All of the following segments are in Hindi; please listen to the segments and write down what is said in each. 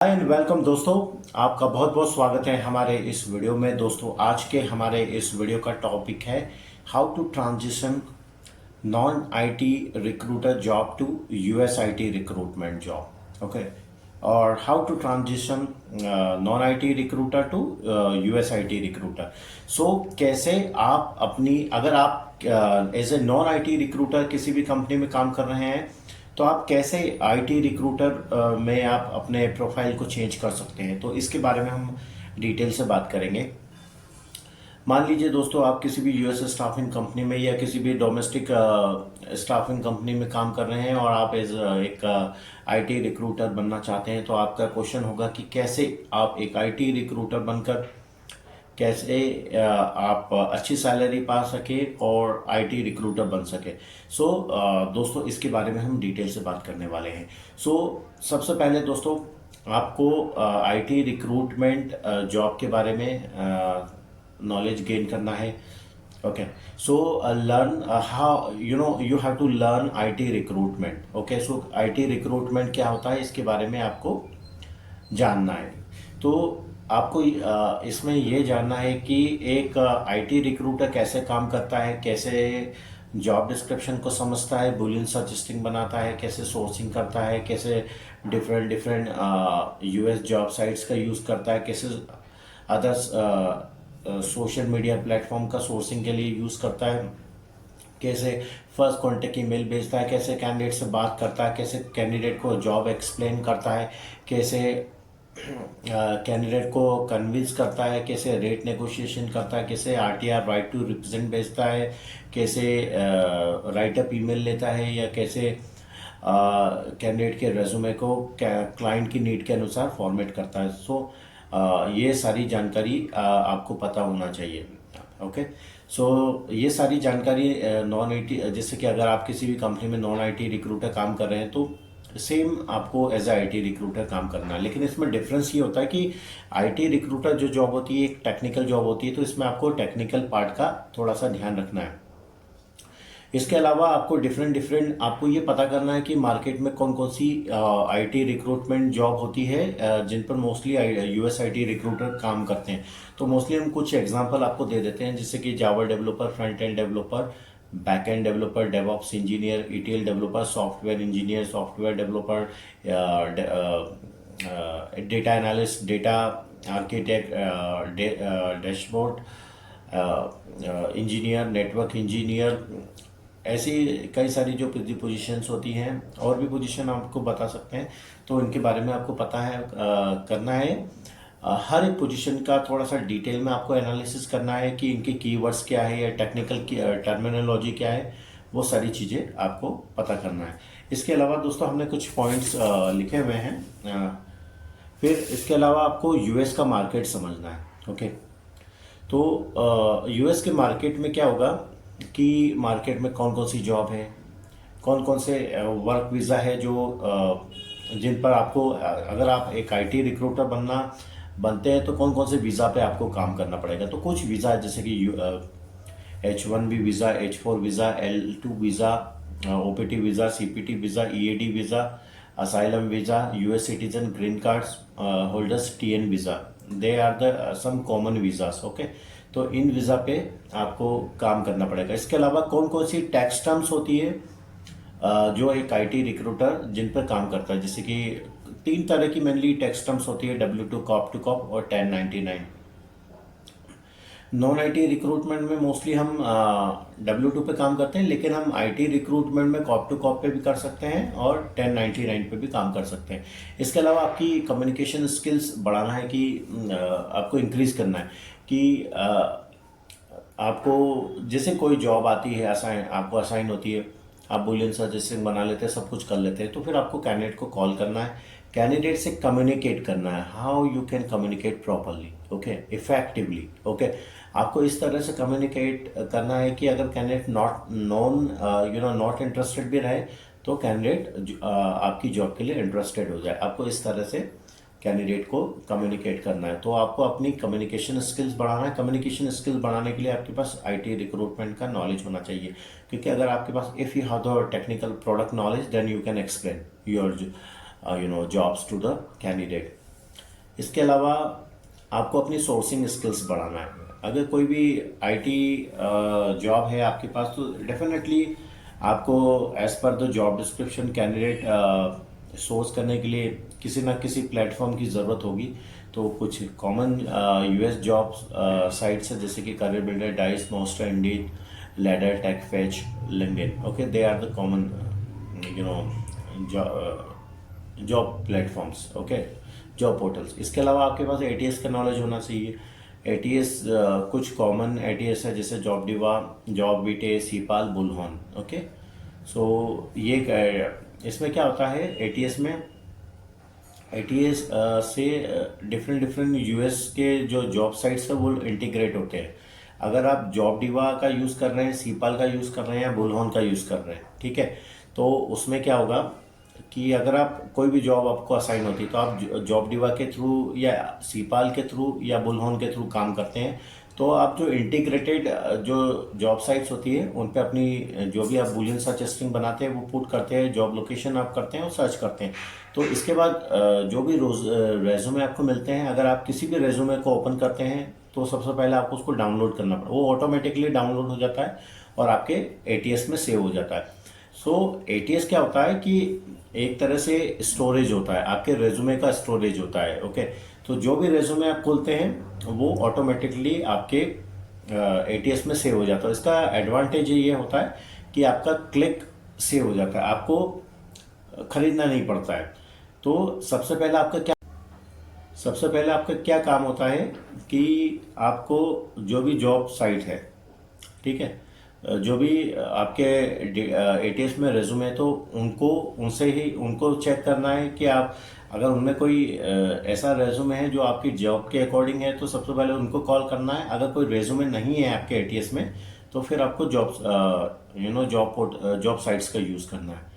हाय एंड वेलकम दोस्तों। आपका बहुत बहुत स्वागत है हमारे इस वीडियो में। दोस्तों आज के हमारे इस वीडियो का टॉपिक है how to transition non IT recruiter job to US IT recruitment job. Okay, और how to transition non IT recruiter to US IT recruiter. So कैसे आप अपनी, अगर आप as a non IT recruiter किसी भी कंपनी में काम कर रहे हैं तो आप कैसे आईटी रिक्रूटर में आप अपने प्रोफाइल को चेंज कर सकते हैं, तो इसके बारे में हम डिटेल से बात करेंगे। मान लीजिए दोस्तों, आप किसी भी यूएस स्टाफिंग कंपनी में या किसी भी डोमेस्टिक स्टाफिंग कंपनी में काम कर रहे हैं और आप एज एक आईटी रिक्रूटर बनना चाहते हैं, तो आपका क्वेश्चन होगा कि कैसे आप एक आईटी रिक्रूटर बनकर कैसे आप अच्छी सैलरी पा सके और आईटी रिक्रूटर बन सके। सो दोस्तों इसके बारे में हम डिटेल से बात करने वाले हैं। सो सबसे पहले दोस्तों आपको आईटी रिक्रूटमेंट जॉब के बारे में नॉलेज गेन करना है। Okay, so learn how you have to learn IT recruitment. Okay, so IT recruitment क्या होता है इसके बारे में आपको जानना है। तो आपको इसमें ये जानना है कि एक आईटी रिक्रूटर कैसे काम करता है, कैसे जॉब डिस्क्रिप्शन को समझता है, बुलियन सर्च बनाता है, कैसे सोर्सिंग करता है, कैसे different different US job sites का यूज़ करता है, कैसे अदर्स सोशल मीडिया प्लेटफॉर्म का सोर्सिंग के लिए यूज़ करता है, कैसे फर्स्ट कॉन्टेक्ट ईमेल भेजता है, कैसे कैंडिडेट से बात करता है, कैसे कैंडिडेट को जॉब एक्सप्लेन करता है, कैसे कैंडिडेट को कन्विंस करता है, कैसे रेट नेगोशिएशन करता है, कैसे आरटीआर राइट टू रिप्रेजेंट भेजता है, कैसे राइट अप ईमेल लेता है, या कैसे कैंडिडेट के रेज्यूमे को क्लाइंट की नीड के अनुसार फॉर्मेट करता है। सो ये सारी जानकारी आपको पता होना चाहिए। ओके, सो ये सारी जानकारी नॉन आईटी, जैसे कि अगर आप किसी भी कंपनी में नॉन आईटी रिक्रूटर काम कर रहे हैं तो सेम आपको एज आईटी रिक्रूटर काम करना है। लेकिन इसमें डिफरेंस ये होता है कि आईटी रिक्रूटर जो जॉब होती है एक टेक्निकल जॉब होती है, तो इसमें आपको टेक्निकल पार्ट का थोड़ा सा ध्यान रखना है। इसके अलावा आपको डिफरेंट डिफरेंट आपको ये पता करना है कि मार्केट में कौन कौन सी आईटी रिक्रूटमेंट जॉब होती है जिन पर मोस्टली यूएस आईटी रिक्रूटर काम करते हैं। तो मोस्टली हम कुछ एग्जांपल आपको दे देते हैं, जैसे कि Java developer, front end developer, back end developer, DevOps engineer, ETL developer, software engineer, software developer, data analyst, data architect, dashboard engineer, network engineer, ऐसी कई सारी जो पोजीशंस होती हैं। और भी पोजीशन आपको बता सकते हैं, तो इनके बारे में आपको पता है करना है। हर एक पोजीशन का थोड़ा सा डिटेल में आपको एनालिसिस करना है कि इनके कीवर्ड्स क्या है या टेक्निकल टर्मिनोलॉजी क्या है, वो सारी चीज़ें आपको पता करना है। इसके अलावा दोस्तों हमने कुछ पॉइंट्स लिखे हुए हैं। फिर इसके अलावा आपको यूएस का मार्केट समझना है। ओके, तो यूएस के मार्केट में क्या होगा कि मार्केट में कौन कौन सी जॉब है, कौन कौन से वर्क वीज़ा है जो जिन पर आपको, अगर आप एक आईटी रिक्रूटर बनते हैं तो कौन कौन से वीज़ा पे आपको काम करना पड़ेगा। तो कुछ वीज़ा जैसे कि H1B visa, H4 visa, L2 visa, OPT visa, CPT visa, EAD visa, asylum visa, US citizen, green cards holders, TN visa, they are the some common visas. Okay, तो इन वीज़ा पे आपको काम करना पड़ेगा। इसके अलावा कौन कौन सी टैक्स टर्म्स होती है जो एक आईटी रिक्रूटर जिन पर काम करता है, जैसे कि 3 तरह की मेनली टैक्स टर्म्स होती है, W2, कॉप टू कॉप और 1099। नॉन आईटी रिक्रूटमेंट में मोस्टली हम W2 पे काम करते हैं, लेकिन हम आईटी रिक्रूटमेंट में कॉप टू कॉप पे भी कर सकते हैं और 1099 पे भी काम कर सकते हैं। इसके अलावा आपकी कम्युनिकेशन स्किल्स बढ़ाना है कि आपको इंक्रीज करना है कि आपको जैसे कोई जॉब आती है, आपको असाइन होती है, आप बुलियन सर्च बना लेते हैं, सब कुछ कर लेते हैं, तो फिर आपको कैंडिडेट को कॉल करना है, कैंडिडेट से कम्युनिकेट करना है, how you can communicate properly, okay, effectively. Okay, आपको इस तरह से कम्युनिकेट करना है कि अगर कैंडिडेट नॉट इंटरेस्टेड भी रहे तो कैंडिडेट आपकी जॉब के लिए इंटरेस्टेड हो जाए। आपको इस तरह से कैंडिडेट को कम्युनिकेट करना है। तो आपको अपनी कम्युनिकेशन स्किल्स बढ़ाना है। कम्युनिकेशन स्किल्स बढ़ाने के लिए आपके पास आईटी रिक्रूटमेंट का नॉलेज होना चाहिए, क्योंकि अगर आपके पास if you have the technical product knowledge then you can explain your jobs to the candidate. इसके अलावा आपको अपनी सोर्सिंग स्किल्स बढ़ाना है। अगर कोई भी आईटी जॉब है आपके पास तो डेफिनेटली आपको as per the job description candidate source करने के लिए किसी ना किसी प्लेटफॉर्म की ज़रूरत होगी। तो कुछ कॉमन यूएस जॉब साइट्स है जैसे कि Career Builder, Dice, Monster, Indeed, Ladder, Tech, Fetch, LinkedIn. Okay, they are the common you know job platforms. Okay, job portals. इसके अलावा आपके पास एटीएस का नॉलेज होना चाहिए। एटीएस कुछ कॉमन एटीएस है जैसे जॉब डिवा, जॉब बीटे, सीपाल, बुलहॉन। ओके, सो ये इसमें क्या होता है एटीएस में, एटीएस से डिफरेंट डिफरेंट यूएस के जो जॉब साइट्स है वो इंटीग्रेट होते हैं। अगर आप जॉब डिवा का यूज़ कर रहे हैं, सीपाल का यूज़ कर रहे हैं या बुलहॉन का यूज़ कर रहे हैं, ठीक है, तो उसमें क्या होगा कि अगर आप कोई भी जॉब आपको असाइन होती है तो आप जॉब डिवा के थ्रू या सीपाल के थ्रू या बुलहॉन के थ्रू काम करते हैं, तो आप जो इंटीग्रेटेड जो जॉब साइट्स होती है उन पे अपनी जो भी आप बुलियन सर्च स्ट्रिंग बनाते हैं वो पुट करते हैं, जॉब लोकेशन आप करते हैं और सर्च करते हैं। तो इसके बाद जो भी रोज रेज्यूमे आपको मिलते हैं, अगर आप किसी भी रेज्यूमे को ओपन करते हैं तो सबसे पहले आपको उसको डाउनलोड करना पड़ेगा। वो ऑटोमेटिकली डाउनलोड हो जाता है और आपके एटीएस में सेव हो जाता है। सो एटीएस क्या होता है कि एक तरह से स्टोरेज होता है, आपके रेज्यूमे का स्टोरेज होता है। ओके, तो जो भी रेज्यूमे आप खोलते हैं वो ऑटोमेटिकली आपके एटीएस में सेव हो जाता है। इसका एडवांटेज ये होता है कि आपका क्लिक सेव हो जाता है, आपको खरीदना नहीं पड़ता है। तो सबसे पहले आपका क्या काम होता है कि आपको जो भी जॉब साइट है, ठीक है, जो भी आपके एटीएस में रेज्यूमे है तो उनको चेक करना है कि आप अगर उनमें कोई ऐसा रेज्यूमे है जो आपकी जॉब के अकॉर्डिंग है तो सबसे पहले उनको कॉल करना है। अगर कोई रेज्यूमे नहीं है आपके एटीएस में तो फिर आपको जॉब साइट्स का यूज़ करना है।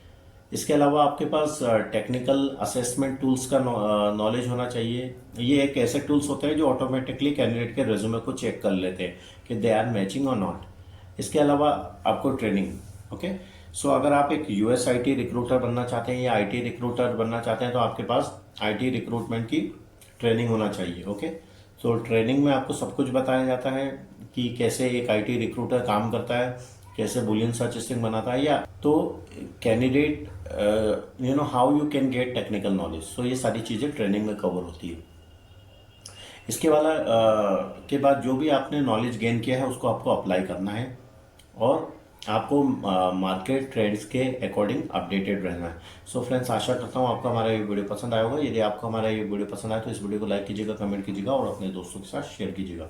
इसके अलावा आपके पास टेक्निकल असेसमेंट टूल्स का नॉलेज होना चाहिए। ये एक ऐसे टूल्स होते हैं जो ऑटोमेटिकली कैंडिडेट के रेज्यूमे को चेक कर लेते हैं कि दे आर मैचिंग और नॉट। इसके अलावा आपको ट्रेनिंग। ओके, सो अगर आप एक यूएस आईटी रिक्रूटर बनना चाहते हैं या आईटी रिक्रूटर बनना चाहते हैं तो आपके पास आईटी रिक्रूटमेंट की ट्रेनिंग होना चाहिए। ओके, सो ट्रेनिंग में आपको सब कुछ बताया जाता है कि कैसे एक आईटी रिक्रूटर काम करता है, कैसे बुलियन सर्च स्ट्रिंग बनाता है, या तो candidate how you can get technical knowledge. So ये सारी चीज़ें ट्रेनिंग में कवर होती है। इसके वाला के बाद जो भी आपने नॉलेज गेन किया है उसको आपको अप्लाई करना है और आपको मार्केट ट्रेंड्स के अकॉर्डिंग अपडेटेड रहना है। सो फ्रेंड्स, आशा करता हूँ आपको हमारा ये वीडियो पसंद आया होगा। यदि आपको हमारा ये वीडियो पसंद आया तो इस वीडियो को लाइक कीजिएगा, कमेंट कीजिएगा और अपने दोस्तों के साथ शेयर कीजिएगा।